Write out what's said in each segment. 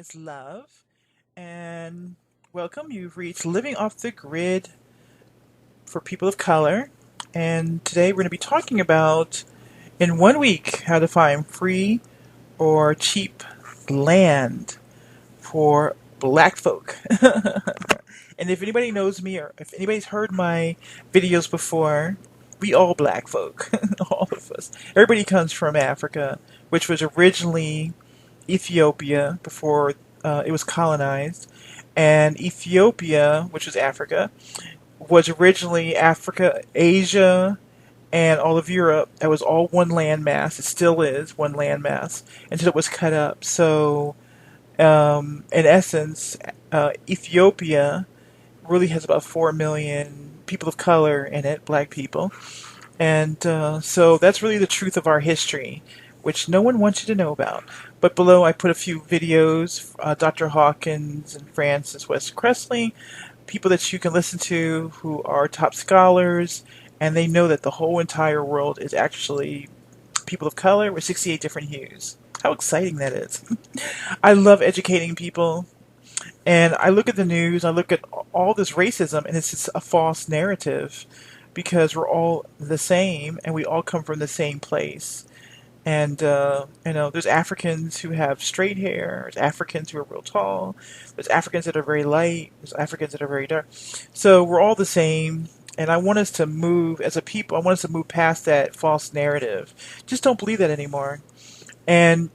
is Love, and welcome. You've reached Living Off the Grid for People of Color, and today we're going to be talking about, in 1 week, how to find free or cheap land for black folk. And if anybody knows me or if anybody's heard my videos before, we all black folk, all of us. Everybody comes from Africa, which was originally Ethiopia before it was colonized, and Ethiopia, which was Africa, was originally Africa, Asia, and all of Europe. That was all one landmass. It still is one landmass until it was cut up. So, in essence, Ethiopia really has about 4 million people of color in it, black people. And so that's really the truth of our history, which no one wants you to know about. But below I put a few videos, Dr. Hawkins and Francis West Cressley, people that you can listen to who are top scholars, and they know that the whole entire world is actually people of color with 68 different hues. How exciting that is. I love educating people, and I look at the news, I look at all this racism, and it's just a false narrative because we're all the same and we all come from the same place. And, there's Africans who have straight hair, there's Africans who are real tall, there's Africans that are very light, there's Africans that are very dark. So we're all the same, and I want us to move, as a people, I want us to move past that false narrative. Just don't believe that anymore. And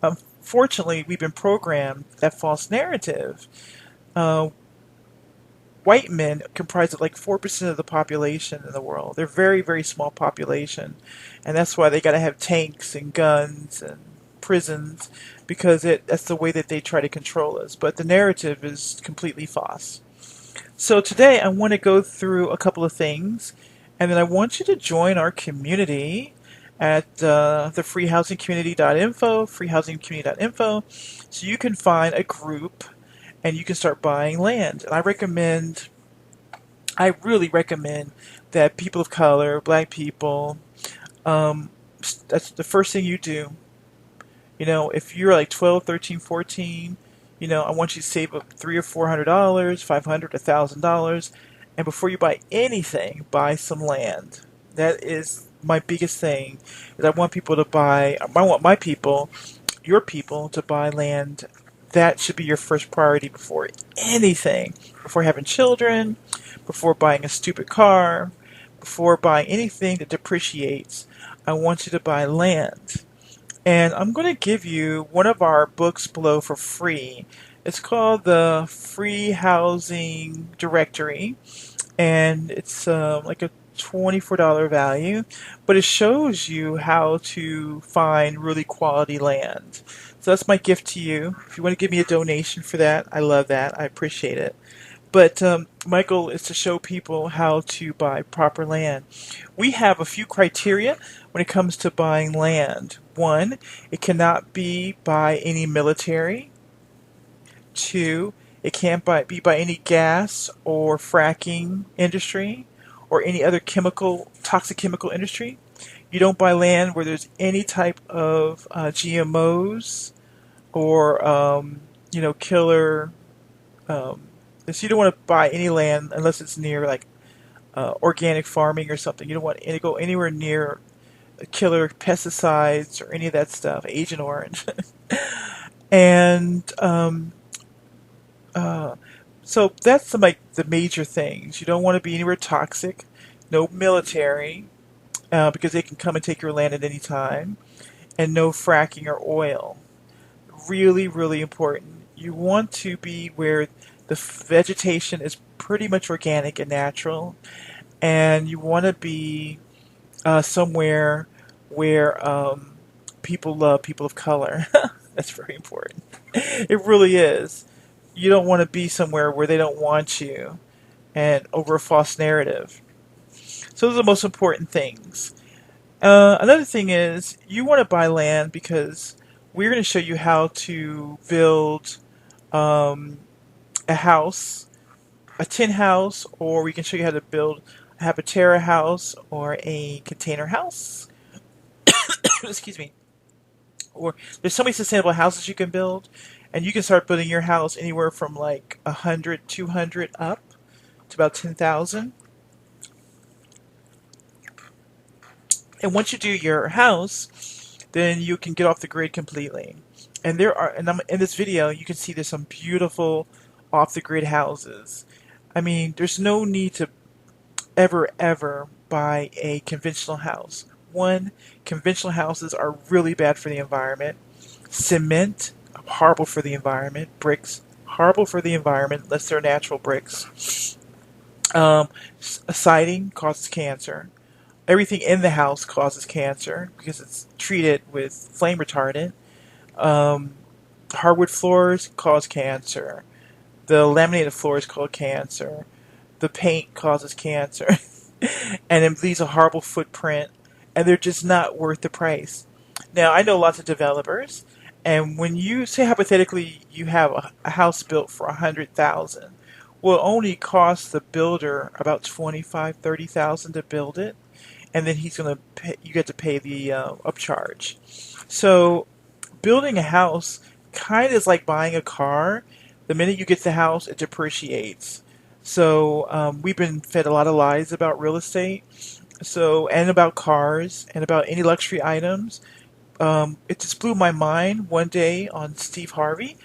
unfortunately, we've been programmed that false narrative. Uh, White men comprise of like 4% of the population in the world. They're very, very small population. And that's why they got to have tanks and guns and prisons because that's the way that they try to control us. But the narrative is completely false. So today I want to go through a couple of things, and then I want you to join our community at the freehousingcommunity.info, freehousingcommunity.info, so you can find a group and you can start buying land. And I really recommend that people of color, black people, um, that's the first thing you do. If you're like 12, 13, 14, I want you to save up $300 or $400, $500, $1,000, and before you buy anything, buy some land. That is my biggest thing. Is I want people to buy. I want my people, your people, to buy land. That should be your first priority before anything. Before having children, before buying a stupid car, before buying anything that depreciates. I want you to buy land. And I'm going to give you one of our books below for free. It's called the Free Housing Directory, and it's like a $24 value, but it shows you how to find really quality land. So that's my gift to you. If you want to give me a donation for that, I love that. I appreciate it. But my goal is to show people how to buy proper land. We have a few criteria when it comes to buying land. One, it cannot be by any military. Two, it can't be by any gas or fracking industry or any other toxic chemical industry. You don't buy land where there's any type of GMOs or, killer. So you don't want to buy any land unless it's near like organic farming or something. You don't want to go anywhere near killer pesticides or any of that stuff, Agent Orange. And so that's the major things. You don't want to be anywhere toxic, no military, because they can come and take your land at any time, and no fracking or oil. Really, really important. You want to be where the vegetation is pretty much organic and natural, and you want to be somewhere where people love people of color. That's very important. It really is. You don't want to be somewhere where they don't want you and over a false narrative. So those are the most important things. Another thing is you want to buy land because we're going to show you how to build a house, a tin house, or we can show you how to build a Habitera house or a container house. Excuse me. Or there's so many sustainable houses you can build, and you can start building your house anywhere from like 100, 200 up to about 10,000. And once you do your house, then you can get off the grid completely. In this video, you can see there's some beautiful off the grid houses. I mean, there's no need to ever buy a conventional house. One, conventional houses are really bad for the environment. Cement, horrible for the environment. Bricks, horrible for the environment unless they're natural bricks. Siding causes cancer. Everything in the house causes cancer because it's treated with flame retardant. Um, Hardwood floors cause cancer. The laminated floors cause cancer. The paint causes cancer. And it leaves a horrible footprint. And they're just not worth the price. Now, I know lots of developers, and when you say hypothetically you have a house built for 100,000, will only cost the builder about 25, 30,000 to build it, and then he's going to pay, you get to pay the upcharge. So building a house kind of is like buying a car. The minute you get the house, it depreciates. So we've been fed a lot of lies about real estate, and about cars and about any luxury items. It just blew my mind one day on Steve Harvey.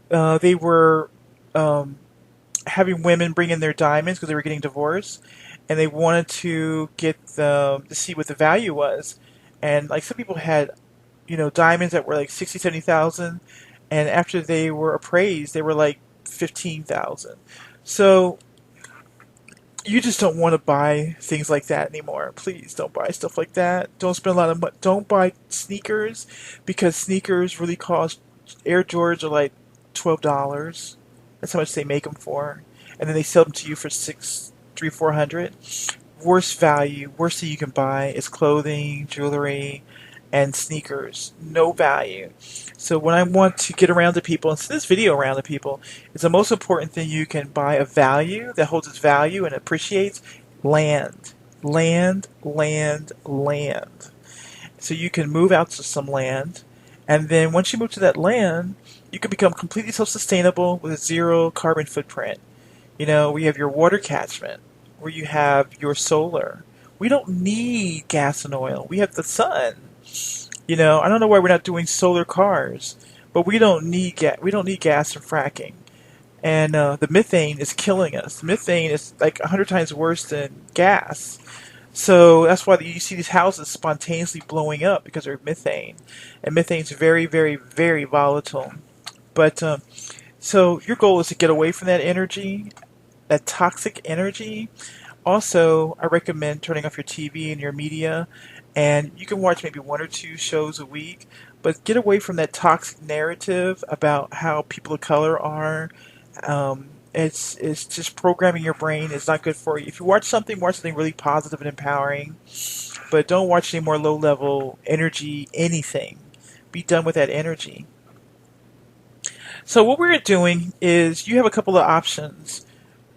They were having women bring in their diamonds because they were getting divorced, and they wanted to to see what the value was. And like some people had, diamonds that were like 60, 70,000, and after they were appraised, they were like 15,000. So you just don't want to buy things like that anymore. Please don't buy stuff like that. Don't spend a lot of money. Don't buy sneakers because sneakers really cost. Air Jordans are like $12. That's how much they make them for, and then they sell them to you for 400. Worst value, worst thing you can buy is clothing, jewelry, and sneakers. No value. So when I want to get around to people and send this video around to people, it's the most important thing you can buy a value that holds its value and appreciates land. Land, land, land. So you can move out to some land, and then once you move to that land, you can become completely self-sustainable with a zero carbon footprint. We have your water catchment, where you have your solar. We don't need gas and oil. We have the sun. I don't know why we're not doing solar cars, but we don't need We don't need gas and fracking. And the methane is killing us. The methane is like 100 times worse than gas. So that's why you see these houses spontaneously blowing up because of methane. And methane is very, very, very volatile. But so your goal is to get away from that energy, that toxic energy. Also, I recommend turning off your TV and your media, and you can watch maybe 1 or 2 shows a week, but get away from that toxic narrative about how people of color are. It's just programming your brain. It's not good for you. If you watch something really positive and empowering, but don't watch any more low-level energy anything. Be done with that energy. So what we're doing is you have a couple of options.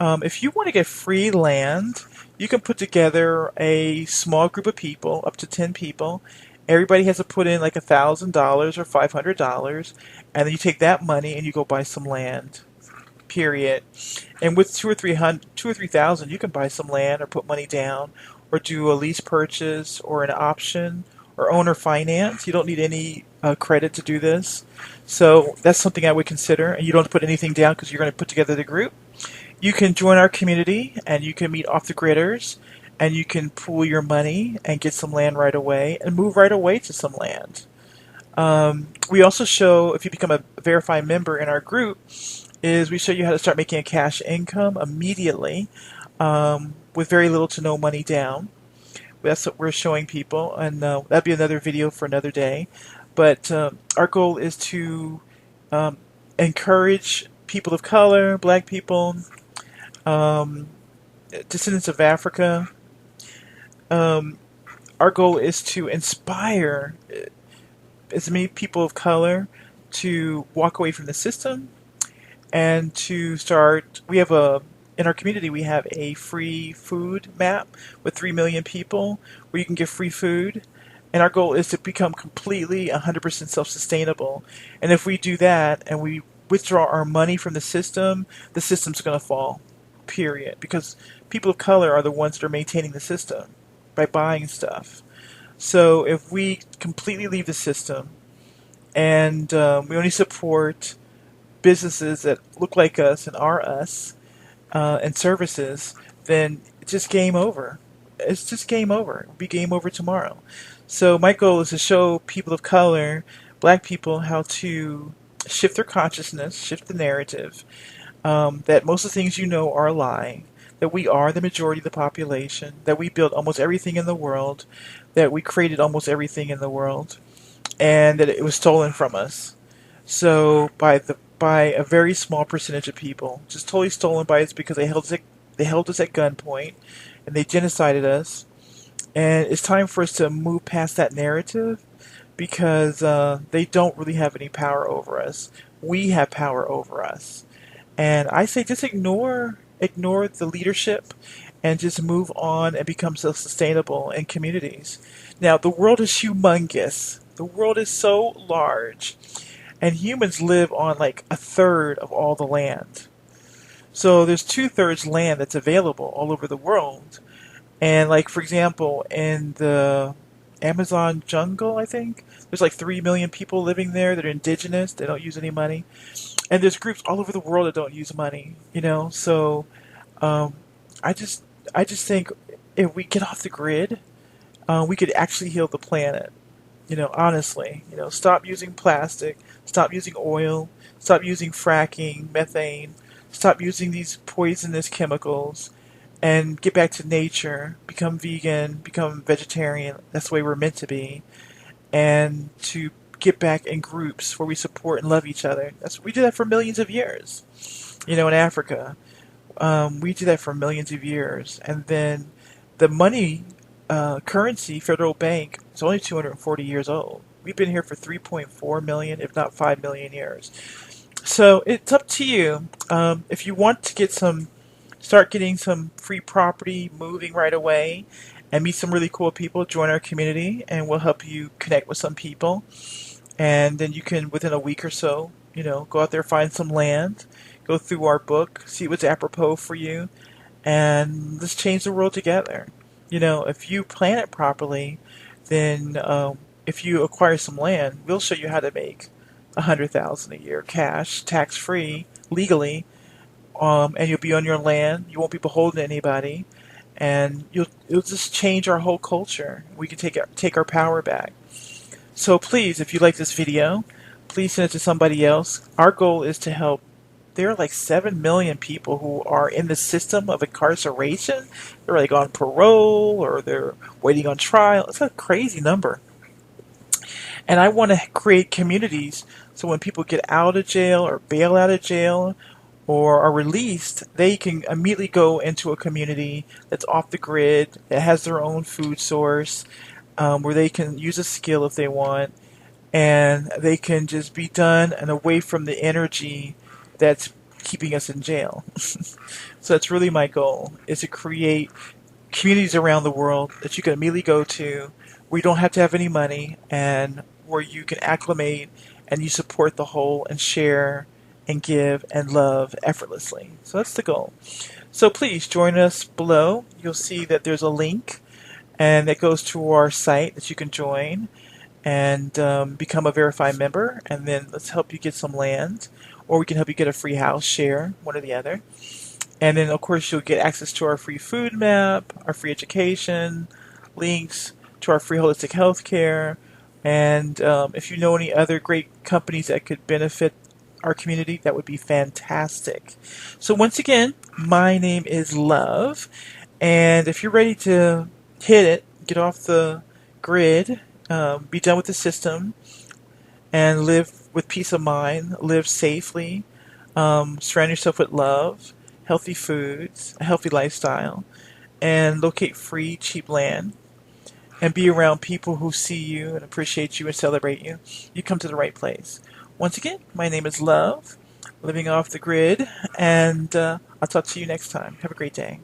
If you want to get free land, you can put together a small group of people, up to 10 people. Everybody has to put in like $1,000 or $500, and then you take that money and you go buy some land. Period. And with 2 or 3,000, you can buy some land or put money down, or do a lease purchase or an option or owner finance. You don't need any credit to do this, so that's something I would consider. And you don't have to put anything down because you're going to put together the group. You can join our community, and you can meet off-the-gridders, and you can pool your money and get some land right away and move right away to some land. We also show, if you become a verified member in our group, we show you how to start making a cash income immediately with very little to no money down. That's what we're showing people, and that'll be another video for another day. But our goal is to encourage people of color, black people, descendants of Africa. Our goal is to inspire as many people of color to walk away from the system and to start. In our community, we have a free food map with 3 million people where you can get free food. And our goal is to become completely 100% self-sustainable. And if we do that and we withdraw our money from the system's going to fall, period. Because people of color are the ones that are maintaining the system by buying stuff. So if we completely leave the system and we only support businesses that look like us and are us and services, then it's just game over. It's just game over. It'll be game over tomorrow. So my goal is to show people of color, black people, how to shift their consciousness, shift the narrative, that most of the things you know are a lie, that we are the majority of the population, that we built almost everything in the world, that we created almost everything in the world, and that it was stolen from us. So by a very small percentage of people, just totally stolen by us because they held us at gunpoint, and they genocided us. And it's time for us to move past that narrative because they don't really have any power over us. We have power over us. And I say just ignore the leadership and just move on and become self-sustainable in communities. Now, the world is humongous. The world is so large. And humans live on like a third of all the land. So there's two-thirds land that's available all over the world. And like, for example, in the Amazon jungle, I think, there's like 3 million people living there that are indigenous. They don't use any money. And there's groups all over the world that don't use money, you know? So um, I just I just think if we get off the grid, we could actually heal the planet. Honestly, stop using plastic, stop using oil, stop using fracking, methane, stop using these poisonous chemicals, and get back to nature. Become vegan, become vegetarian. That's the way we're meant to be, and to get back in groups where we support and love each other. We did that for millions of years. In Africa, we did that for millions of years, and then the money currency, federal bank, is only 240 years old. We've been here for 3.4 million, if not 5 million years. So it's up to you. If you want to start getting some free property moving right away and meet some really cool people, join our community and we'll help you connect with some people. And then you can, within a week or so, go out there, find some land, go through our book, see what's apropos for you, and let's change the world together. If you plan it properly, then if you acquire some land, we'll show you how to make $100,000 a year cash, tax free, legally, and you'll be on your land. You won't be beholden to anybody, and you'll just change our whole culture. We can take our power back. So please, if you like this video, please send it to somebody else. Our goal is to help. There are like 7 million people who are in the system of incarceration. They're like on parole or they're waiting on trial. It's a crazy number. And I want to create communities so when people get out of jail or bail out of jail or are released, they can immediately go into a community that's off the grid, that has their own food source, where they can use a skill if they want, and they can just be done and away from the energy that's keeping us in jail. So that's really my goal, is to create communities around the world that you can immediately go to, where you don't have to have any money, and where you can acclimate and you support the whole and share and give and love effortlessly. So that's the goal. So please join us below. You'll see that there's a link, and that goes to our site that you can join and become a verified member, and then let's help you get some land, or we can help you get a free house, share, one or the other. And then, of course, you'll get access to our free food map, our free education, links to our free holistic health care, and if you know any other great companies that could benefit our community, that would be fantastic. So once again, my name is Love, and if you're ready to hit it, get off the grid, be done with the system, and live with peace of mind, live safely, surround yourself with love, healthy foods, a healthy lifestyle, and locate free, cheap land, and be around people who see you and appreciate you and celebrate you, you come to the right place. Once again, my name is Love, living off the grid, and I'll talk to you next time. Have a great day.